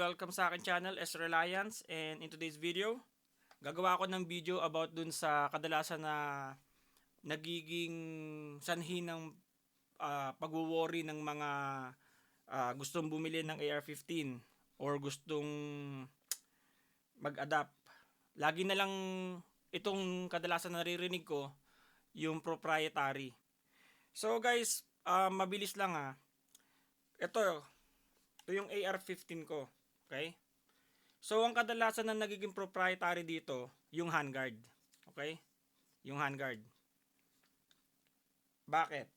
welcome sa akin channel, S Reliance, and in today's video, gagawa ako ng video about dun sa kadalasan na nagiging sanhi ng pag-worry ng mga gustong bumili ng AR-15 or gustong mag-adapt. Lagi na lang itong kadalasan naririnig ko, yung proprietary. So guys, mabilis lang ha. Ito yung AR-15 ko. Okay? So, ang kadalasan na nagiging proprietary dito, yung handguard. Okay? Yung handguard. Bakit?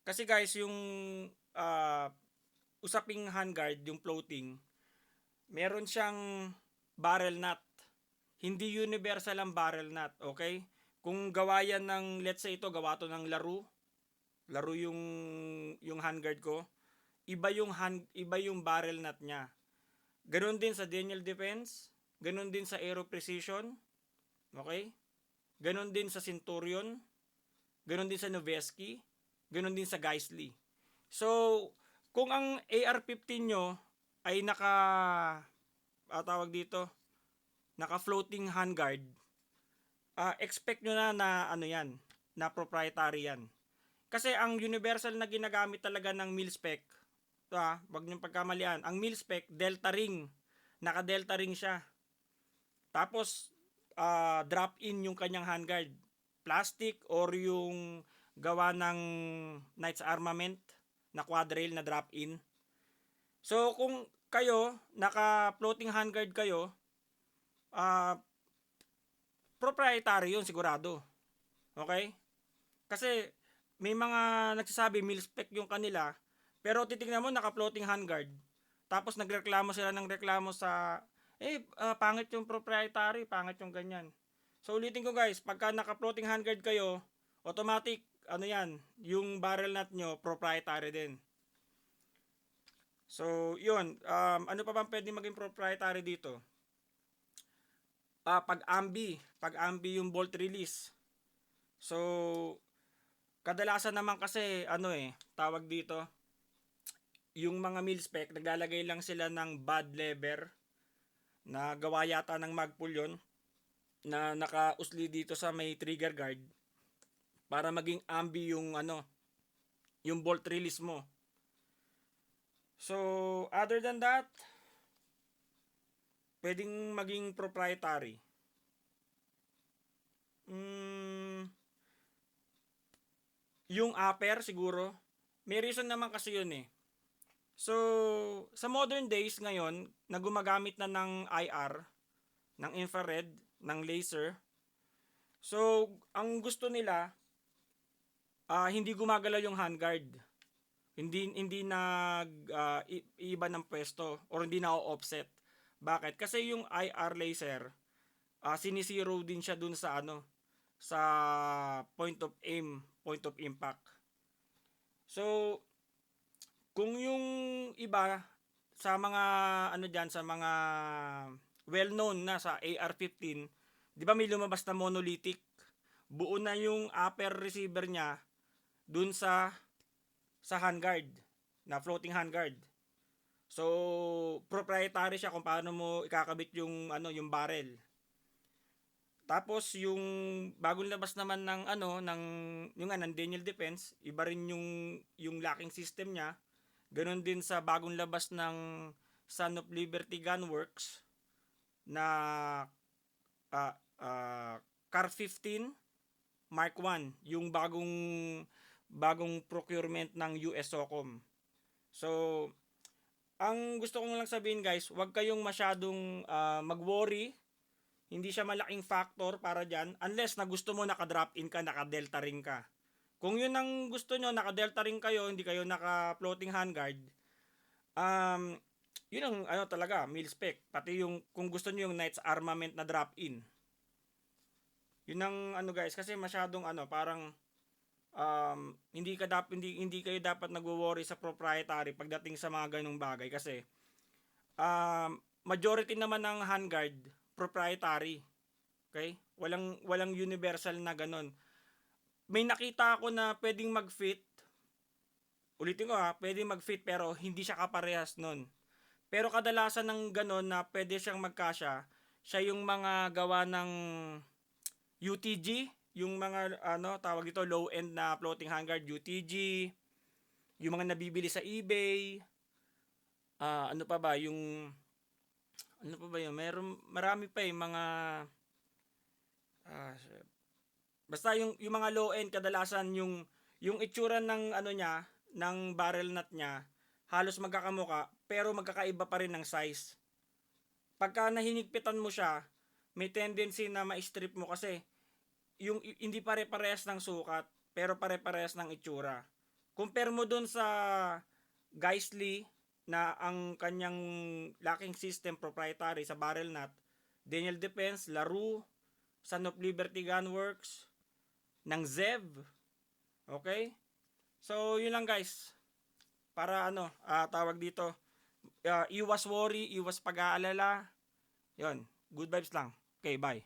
Kasi guys, yung usaping handguard, yung floating, meron siyang barrel nut. Hindi universal ang barrel nut. Okay? Kung gawa yan ng, let's say ito, gawa to ng laro yung handguard ko, iba yung barrel nut niya. Ganon din sa Daniel Defense, ganon din sa Aero Precision, okay? Ganon din sa Centurion, ganon din sa Noveski, ganon din sa Geissele. So, kung ang AR-15 nyo ay naka-floating handguard, expect nyo na ano yan, na proprietary yan. Kasi ang universal na ginagamit talaga ng mil-spec, wag niyong pagkamalian, ang mil-spec, delta ring, naka-delta ring siya. Tapos, drop-in yung kanyang handguard. Plastic or yung gawa ng Knight's Armament na quadrail na drop-in. So, kung kayo, naka-floating handguard kayo, proprietary yun sigurado. Okay? Kasi, may mga nagsasabi mil-spec yung kanila, pero titingnan mo naka-floating handguard. Tapos nagreklamo sila ng reklamo sa pangit yung proprietary, pangit yung ganyan. So ulitin ko guys, pagka naka-floating handguard kayo, automatic ano yan, yung barrel nut nyo proprietary din. So yun, ano pa bang pwedeng maging proprietary dito? Pag-ambi yung bolt release. So kadalasan naman kasi tawag dito, yung mga mil-spec, naglalagay lang sila ng bad lever na gawa yata ng Magpul yun, na nakausli dito sa may trigger guard para maging ambi yung yung bolt release mo. So, other than that, pwedeng maging proprietary. Yung upper siguro, may reason naman kasi yun eh. So, sa modern days ngayon, na gumagamit na ng IR, ng infrared, ng laser. So, ang gusto nila, hindi gumagalaw yung handguard. Hindi iba ng pwesto or hindi na offset. Bakit? Kasi yung IR laser, sinisiro din siya dun sa sa point of aim, point of impact. So, kung yung iba sa mga sa mga well-known na sa AR-15, 'di ba may lumabas na monolithic? Buo na yung upper receiver niya dun sa handguard, na floating handguard. So, proprietary siya kung paano mo ikakabit yung yung barrel. Tapos yung bagong labas naman ng ng Daniel Defense, iba rin yung locking system niya. Ganon din sa bagong labas ng Son of Liberty Gunworks na Car 15 Mark 1, yung bagong procurement ng US SOCOM. So, ang gusto kong lang sabihin guys, huwag kayong masyadong mag-worry. Hindi siya malaking factor para dyan unless na gusto mo naka-drop in ka, naka-delta ring ka. Kung yun ang gusto nyo, naka-delta ring kayo, hindi kayo naka-floating handguard, yun ang talaga, mil-spec. Pati yung, kung gusto nyo yung Knight's Armament na drop-in. Yun ang guys, kasi masyadong parang hindi kayo dapat nagwo-worry sa proprietary pagdating sa mga ganung bagay kasi majority naman ng handguard proprietary. Okay? Walang universal na ganun. May nakita ako na pwedeng mag-fit. Ulitin ko pwedeng mag-fit pero hindi siya kaparehas nun. Pero kadalasan ng gano'n na pwede siyang magkasya, siya yung mga gawa ng UTG, yung mga ano, tawag dito, low end na floating hanggar UTG, yung mga nabibili sa eBay, ano pa ba, yung ano pa ba yun, marami pa mga ah, basta yung mga low end kadalasan yung itsura ng ano niya, ng barrel nut niya, halos magkakamuka pero magkakaiba pa rin ng size. Pagka nahinigpitan mo siya, may tendency na ma-strip mo kasi hindi pare-parehas ng sukat, pero pare-parehas ng itsura. Compare mo dun sa Geissele na ang kanyang locking system proprietary sa barrel nut, Daniel Defense, LaRue, Son of Liberty Gunworks, ng Zev. Okay? So, yun lang guys. Para ano, tawag dito, iwas worry, iwas pag-aalala. Yun, good vibes lang. Okay, bye.